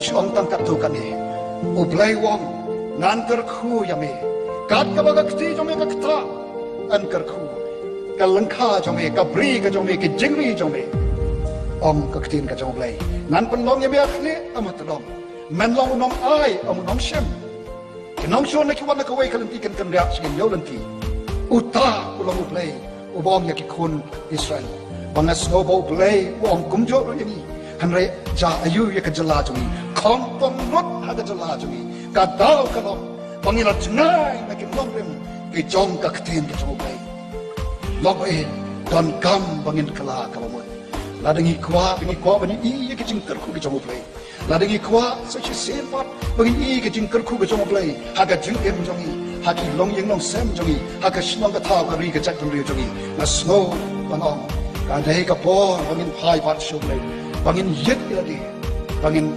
Ong tangkat tu kami, ublay wong nan kerku yami, kat kabagakti jome kakta, an kerku, kalengka jome, kabri ka jome, ke jingri jome, om kaktin ka jome blay, nan penlong yami akhli amat long, menlong nong ai am nong shem, kenong shon na kiwan na kaway kalantikan kan reak sigin yolanti, uta ulong ublay, ubong yakikun Israel, bangas ngobo ublay wong kumjo yami. Henry ja ayu ya kejala jungi kong tong not ada jala jungi kadal kalom pangilat ngai makin longrem ke jong ka ktin ke jong bai lobe don kam bangin kala kamon ladengi kwa bani i ke jingker ku ke jong bai ladengi kwa such a simple bangin i ke jingker ku ke jong bai haga jingkem jongi haki long yeng long sem jongi haga shnong ka thaw ka ri ke chak ri jongi na snow bangong ka dei ka por bangin phai pat shu bai bangin yet iladi bangin